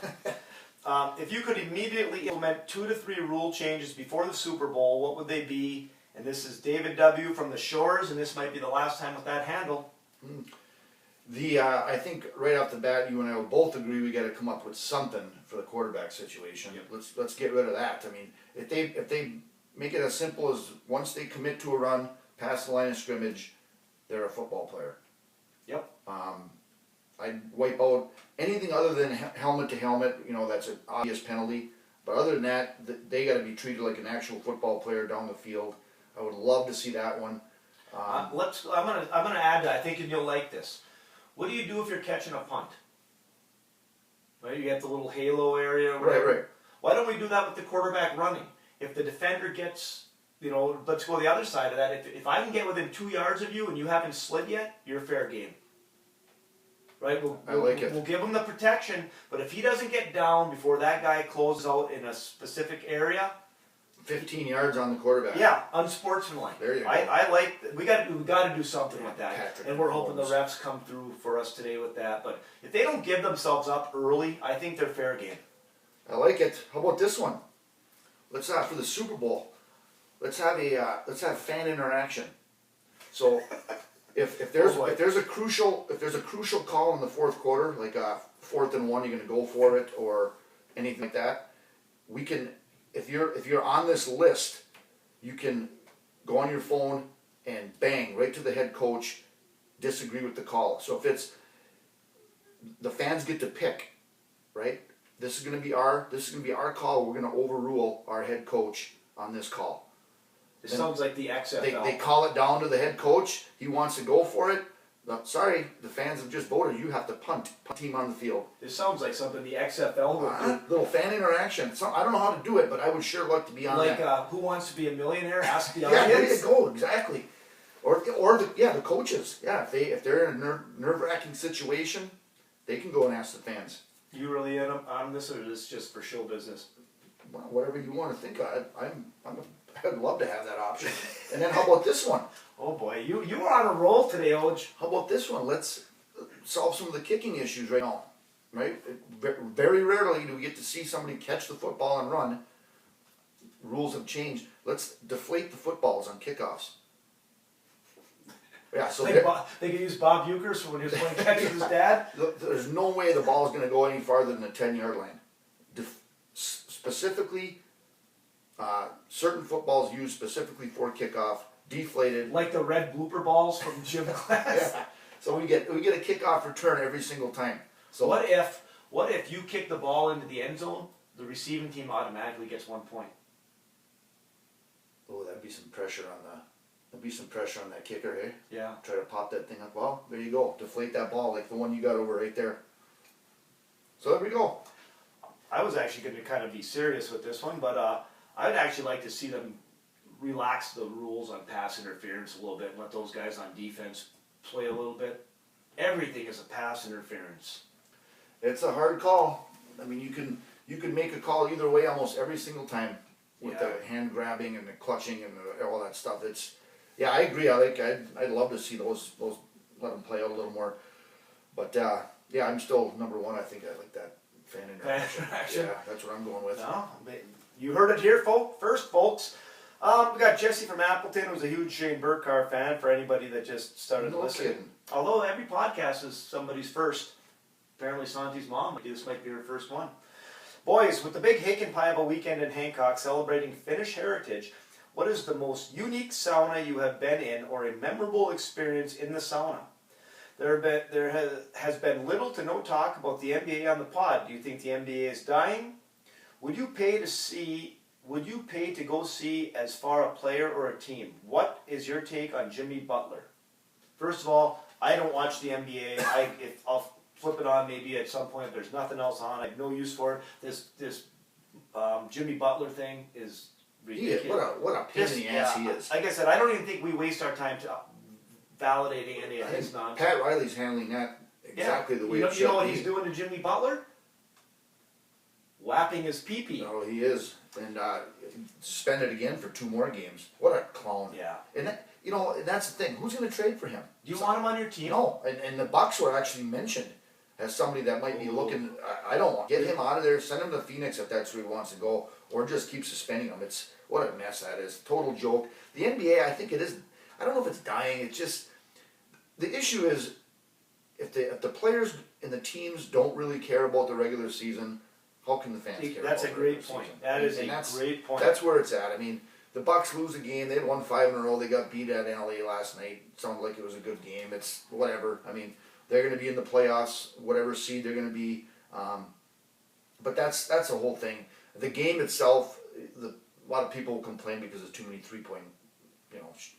If you could immediately implement 2 to 3 rule changes before the Super Bowl, what would they be? And this is David W. from the Shores, and this might be the last time with that handle. I think right off the bat, you and I will both agree we got to come up with something for the quarterback situation. Yep. Let's get rid of that. I mean, if they make it as simple as once they commit to a run, past the line of scrimmage, they're a football player. Yep. I'd wipe out anything other than helmet to helmet. You know, that's an obvious penalty. But other than that, they got to be treated like an actual football player down the field. I would love to see that one. I'm gonna add that. I think you'll like this. What do you do if you're catching a punt? Right, you get the little halo area. Or whatever. Right. Why don't we do that with the quarterback running? If the defender gets, let's go the other side of that. If I can get within 2 yards of you and you haven't slid yet, you're fair game. Right? I like it. We'll give him the protection, but if he doesn't get down before that guy closes out in a specific area, 15 yards on the quarterback. yeah, unsportsmanlike. There you go. I like we got to do something with that, Patrick and we're hoping the Mahomes. refs come through for us today with that. But if they don't give themselves up early, I think they're fair game. I like it. How about this one? Let's for the Super Bowl. Let's have fan interaction. So if there's a crucial call in the fourth quarter, like a 4th and 1, you're gonna go for it or anything like that, we can. If you're on this list, you can go on your phone and bang right to the head coach, disagree with the call. So if it's the fans get to pick, right? This is gonna be our call. We're gonna overrule our head coach on this call. It sounds like the XFL. They call it down to the head coach. He wants to go for it. No, sorry, the fans have just voted. You have to punt team on the field. This sounds like something the XFL would do. Little fan interaction. I don't know how to do it, but I would sure like to be on Like that. Who Wants to Be a Millionaire? Ask the Yeah, audience. there you go. Exactly. Or the coaches. Yeah, if they're in a nerve-wracking situation, they can go and ask the fans. You really in on this, or is this just for show business? Well, whatever you want to think of. I'd love to have that option. And then how about this one? Oh boy, you were on a roll today, Oj. How about this one? Let's solve some of the kicking issues right now. Right? Very rarely do we get to see somebody catch the football and run. Rules have changed. Let's deflate the footballs on kickoffs. Yeah, so They could use Bob Euchers for when he was playing catch with his dad. there's no way the ball is going to go any farther than the 10-yard line. Specifically, Certain footballs used specifically for kickoff, deflated. Like the red blooper balls from gym class. Yeah. So we get a kickoff return every single time. So What if you kick the ball into the end zone, the receiving team automatically gets 1 point? Oh, that'd be some pressure on that kicker, eh? Yeah. Try to pop that thing up. Well, there you go. Deflate that ball like the one you got over right there. So there we go. I was actually going to kind of be serious with this one, but I would actually like to see them relax the rules on pass interference a little bit and let those guys on defense play a little bit. Everything is a pass interference. It's a hard call. I mean, you can make a call either way almost every single time with Yeah. the hand grabbing and the clutching and all that stuff. Yeah, I agree. I'd love to see those let them play out a little more. But yeah, I'm still number one. I think I like that fan interaction. Interaction. Yeah, that's what I'm going with. No, you heard it here, first, folks. We got Jesse from Appleton, who's a huge Shane Burkhardt fan. For anybody that just started No listening, kidding. although every podcast is somebody's first. Apparently, Santi's mom. This might be her first one. Boys, with the big Haken-Paiva weekend in Hancock celebrating Finnish heritage, what is the most unique sauna you have been in, or a memorable experience in the sauna? There has been little to no talk about the NBA on the pod. Do you think the NBA is dying? Would you pay to go see as far a player or a team? What is your take on Jimmy Butler? First of all, I don't watch the NBA. I'll flip it on maybe at some point if there's nothing else on. I have no use for it. This Jimmy Butler thing is ridiculous. What a pain in the ass he is. Like I said, I don't even think we waste our time validating any of his nonsense. Pat Riley's handling that exactly the way it should You know what be. he's doing to Jimmy Butler? Whapping his pee-pee. No, he is, and suspended again for 2 more games. What a clown! Yeah. And that, and that's the thing. Who's going to trade for him? Do you want him on your team? No, and the Bucks were actually mentioned as somebody that might be looking. I don't want get him out of there. Send him to Phoenix if that's where he wants to go, or just keep suspending him. It's what a mess that is. Total joke. The NBA, I think it is. I don't know if it's dying. It's just the issue is if the players and the teams don't really care about the regular season, how can the fans care? That's about a the great regular point. season? That is And a great point. That's where it's at. I mean, the Bucks lose a game. They won 5 in a row. They got beat at LA last night. Sounded like it was a good game. It's whatever. I mean, they're going to be in the playoffs, whatever seed they're going to be. But that's the whole thing. The game itself, a lot of people complain because there's too many 3-point.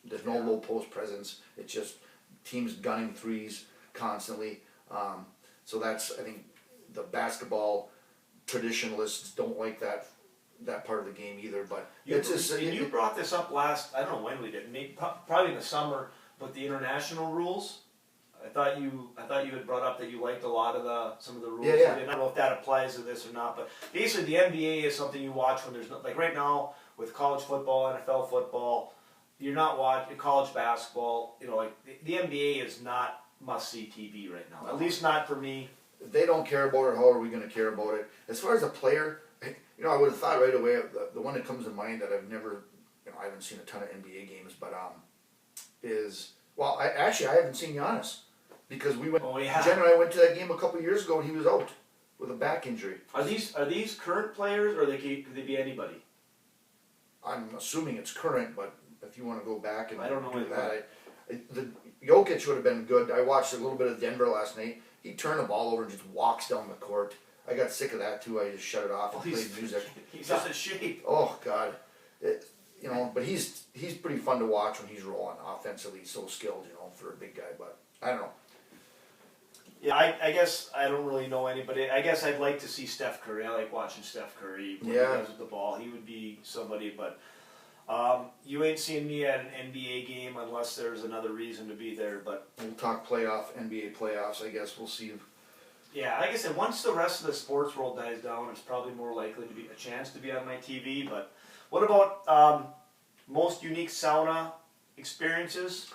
There's no low post presence. It's just teams gunning threes constantly. So that's, I think, the basketball traditionalists don't like that part of the game either. But you brought this up last. I don't know when we did. Maybe, probably in the summer. But the international rules. I thought you had brought up that you liked a lot of some of the rules. Yeah. I don't know if that applies to this or not. But basically, the NBA is something you watch when there's like right now with college football, NFL football. You're not watching college basketball. Like the NBA is not must-see TV right now. At least not for me. If they don't care about it, how are we going to care about it? As far as a player, I would have thought right away, the one that comes to mind that I've never, I haven't seen a ton of NBA games, but I haven't seen Giannis. Because we went, Oh, yeah. Jen and I went to that game a couple years ago and he was out with a back injury. Are these current players or could they be anybody? I'm assuming it's current, but if you want to go back and I don't know do anything. the Jokic would have been good. I watched a little bit of Denver last night. He turned the ball over and just walks down the court. I got sick of that too. I just shut it off and played music. He's out of shape. Oh God, but he's pretty fun to watch when he's rolling offensively. He's so skilled, for a big guy. But I don't know. Yeah, I guess I don't really know anybody. I guess I'd like to see Steph Curry. I like watching Steph Curry when he does with the ball. He would be somebody, but you ain't seeing me at an NBA game unless there's another reason to be there. But We'll talk NBA playoffs. I guess we'll see. yeah, like I said, once the rest of the sports world dies down, it's probably more likely to be a chance to be on my TV. But what about most unique sauna experiences?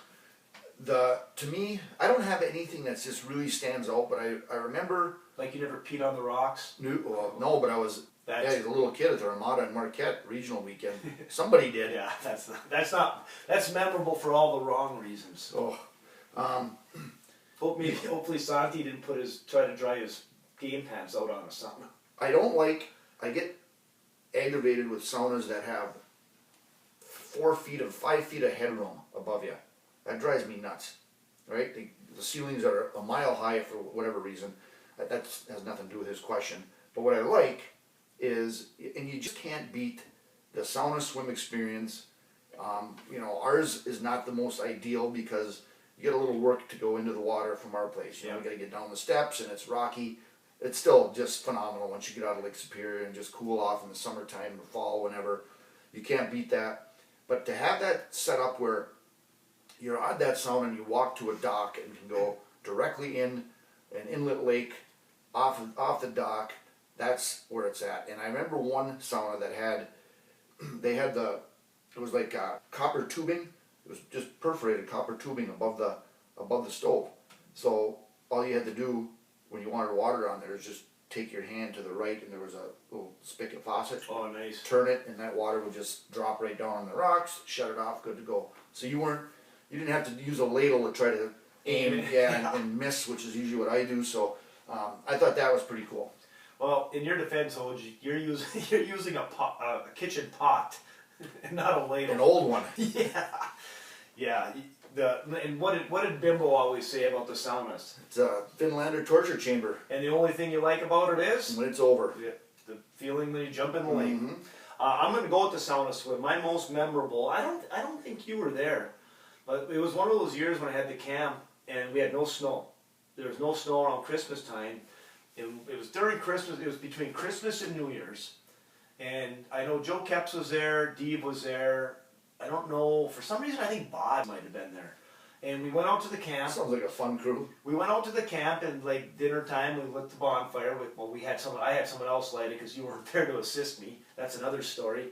To me, I don't have anything that just really stands out, but I remember. Like you never peed on the rocks? No, but I was. That's a little kid at the Ramada and Marquette regional weekend. Somebody did. Yeah, that's memorable for all the wrong reasons. Oh, Hopefully Santi didn't try to dry his game pants out on the sun. I don't like. I get aggravated with saunas that have 4 feet of 5 feet of headroom above you. That drives me nuts, right? The ceilings are a mile high for whatever reason. That has nothing to do with his question. But what I like is, and you just can't beat the sauna swim experience. Ours is not the most ideal because you get a little work to go into the water from our place. You got to get down the steps and it's rocky. It's still just phenomenal once you get out of Lake Superior and just cool off in the summertime or fall, whenever. You can't beat that. But to have that set up where you're at that sauna and you walk to a dock and can go directly in an inlet lake off the dock, that's where it's at. And I remember one sauna that it was like copper tubing. It was just perforated copper tubing above the stove. So all you had to do when you wanted water on there is just take your hand to the right, and there was a little spigot faucet. Oh, nice. Turn it, and that water would just drop right down on the rocks. Shut it off, good to go. So you didn't have to use a ladle to try to aim, and miss, which is usually what I do. So I thought that was pretty cool. Well, in your defense, Oj, you're using a kitchen pot, and not a ladle. An old one. Yeah. And what did Bimbo always say about the saunas? It's a Finlander torture chamber. And the only thing you like about it is when it's over. The feeling that you jump in the lake. Mm-hmm. I'm going to go with the sauna swim. My most memorable. I don't think you were there, but it was one of those years when I had the camp and we had no snow. There was no snow around Christmas time. It was during Christmas. It was between Christmas and New Year's, and I know Joe Keps was there. Deeb was there. I don't know, for some reason I think Bob might have been there. And we went out to the camp. Sounds like a fun crew. We went out to the camp and like dinner time we lit the bonfire. I had someone else light it because you weren't there to assist me. That's another story.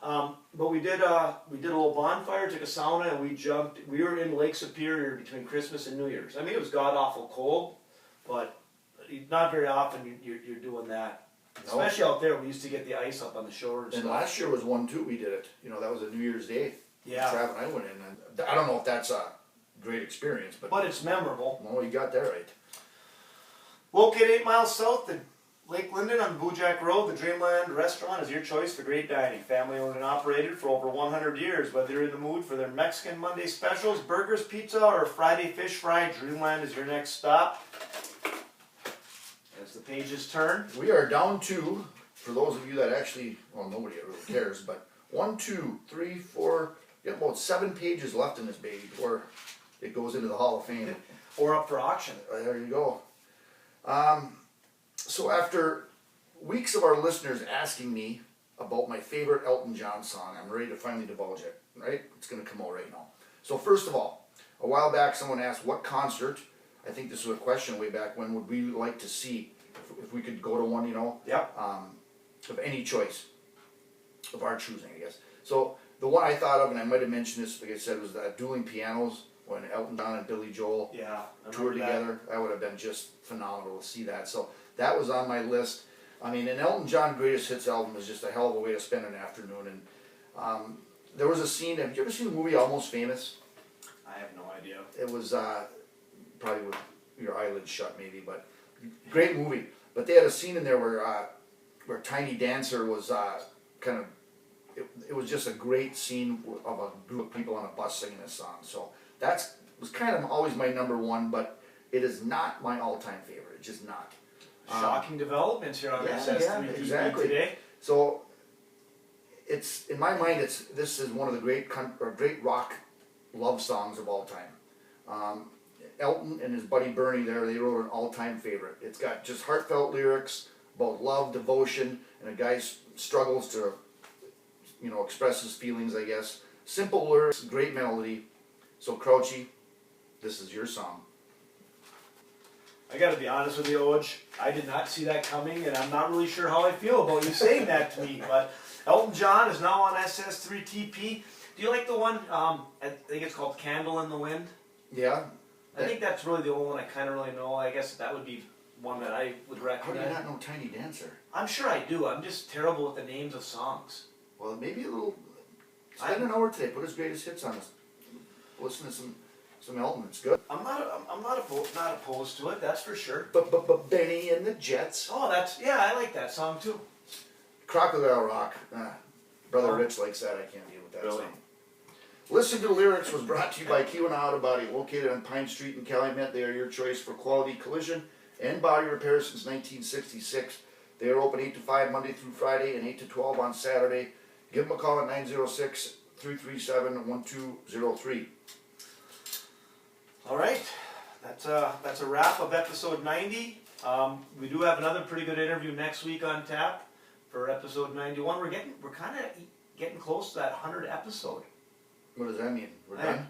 But we did a little bonfire, took a sauna, and we jumped. We were in Lake Superior between Christmas and New Year's. I mean, it was god awful cold, but not very often you're doing that. No. Especially out there, we used to get the ice up on the shore and stuff. Last year was one too. We did it. That was a New Year's Day. Yeah. Trav and I went in, and I don't know if that's a great experience, but it's memorable. No, you got that right. Located 8 miles south of Lake Linden on Bojack Road, the Dreamland Restaurant is your choice for great dining. Family owned and operated for over 100 years. Whether you're in the mood for their Mexican Monday specials, burgers, pizza, or Friday fish fry, Dreamland is your next stop. As the pages turn, we are down to, for those of you that actually, well, nobody really cares, but 1, 2, 3, 4, you got about 7 pages left in this baby before it goes into the Hall of Fame. Or up for auction. There you go. So after weeks of our listeners asking me about my favorite Elton John song, I'm ready to finally divulge it, right? It's going to come out right now. So first of all, a while back someone asked what concert, I think this was a question way back when, would we like to see if we could go to one, Yep. Of any choice, of our choosing, I guess. So the one I thought of, and I might have mentioned this, like I said, was the Dueling Pianos, when Elton John and Billy Joel toured together. That would have been just phenomenal to see that. So that was on my list. I mean, an Elton John Greatest Hits album is just a hell of a way to spend an afternoon. And there was a scene, have you ever seen the movie Almost Famous? I have no idea. It was probably with your eyelids shut maybe, but great movie. But they had a scene in there where Tiny Dancer was it was just a great scene of a group of people on a bus singing this song. So that was kind of always my number one, but it is not my all-time favorite. It's just not. Shocking developments here on SS3 exactly. today. So it's, in my mind, this is one of the great rock love songs of all time. Elton and his buddy Bernie there, they wrote an all-time favorite. It's got just heartfelt lyrics about love, devotion, and a guy struggles to, express his feelings, I guess. Simple lyrics, great melody. So Crouchy, this is your song. I gotta be honest with you, Oj, I did not see that coming, and I'm not really sure how I feel about you saying that to me, but Elton John is now on SS3TP. Do you like the one, I think it's called Candle in the Wind? Yeah. I think that's really the only one I kind of really know. I guess that would be one that I would recognize. How do you not know Tiny Dancer? I'm sure I do. I'm just terrible with the names of songs. Well, maybe a little. Spend an hour today. Put his greatest hits on us. Listen to some Elton. It's good. I'm not opposed to it. That's for sure. But Benny and the Jets. Oh, I like that song too. Crocodile Rock. Brother Oh. Rich likes that. I can't deal with that Really? song. Listen to the Lyrics was brought to you by Kiwana Auto Body, located on Pine Street in Calumet. They are your choice for quality collision and body repair since 1966. They are open 8 to 5 Monday through Friday and 8 to 12 on Saturday. Give them a call at 906-337-1203. All right, that's a wrap of episode 90. We do have another pretty good interview next week on tap for episode 91. We're kind of getting close to that 100 episode. What does that mean? We're Hey. done?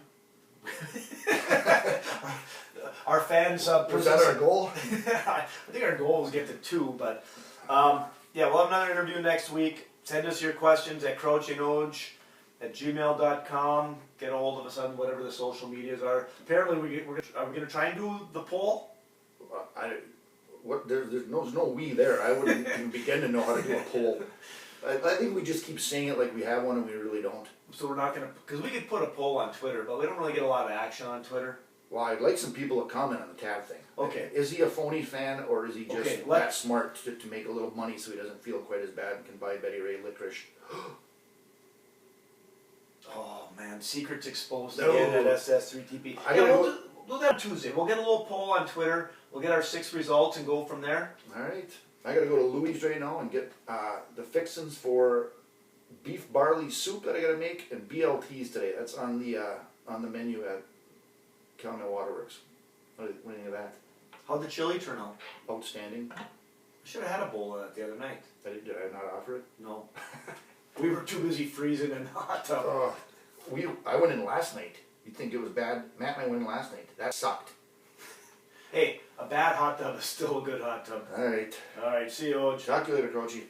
Our fans. Was that our goal? I think our goal is to get to 2, but yeah, we'll have another interview next week. Send us your questions at crouchingoge@gmail.com. Get a hold of us on whatever the social medias are. Apparently, are we going to try and do the poll? There's no we there. I wouldn't even begin to know how to do a poll. I think we just keep saying it like we have one and we really don't. So we're not going to, because we could put a poll on Twitter, but we don't really get a lot of action on Twitter. Well, I'd like some people to comment on the Tab thing. Okay. Is he a phony fan or is he just Okay, that smart to make a little money so he doesn't feel quite as bad and can buy Betty Ray licorice? Oh man, secrets exposed No. again at SS3TP. I Yeah, gotta we'll do that on Tuesday. We'll get a little poll on Twitter. We'll get our 6 results and go from there. Alright. I gotta go to Louis right now and get the fixins for beef barley soup that I gotta make and BLTs today. That's on the menu at Calumet Waterworks. What do you think of that? How'd the chili turn out? Outstanding. I should have had a bowl of that the other night. Did I not offer it? No. We were too busy freezing in the hot tub. I went in last night. You'd think it was bad. Matt and I went in last night. That sucked. Hey, a bad hot tub is still a good hot tub. Alright. Alright, see you, Oj. Talk to you later, Coachy.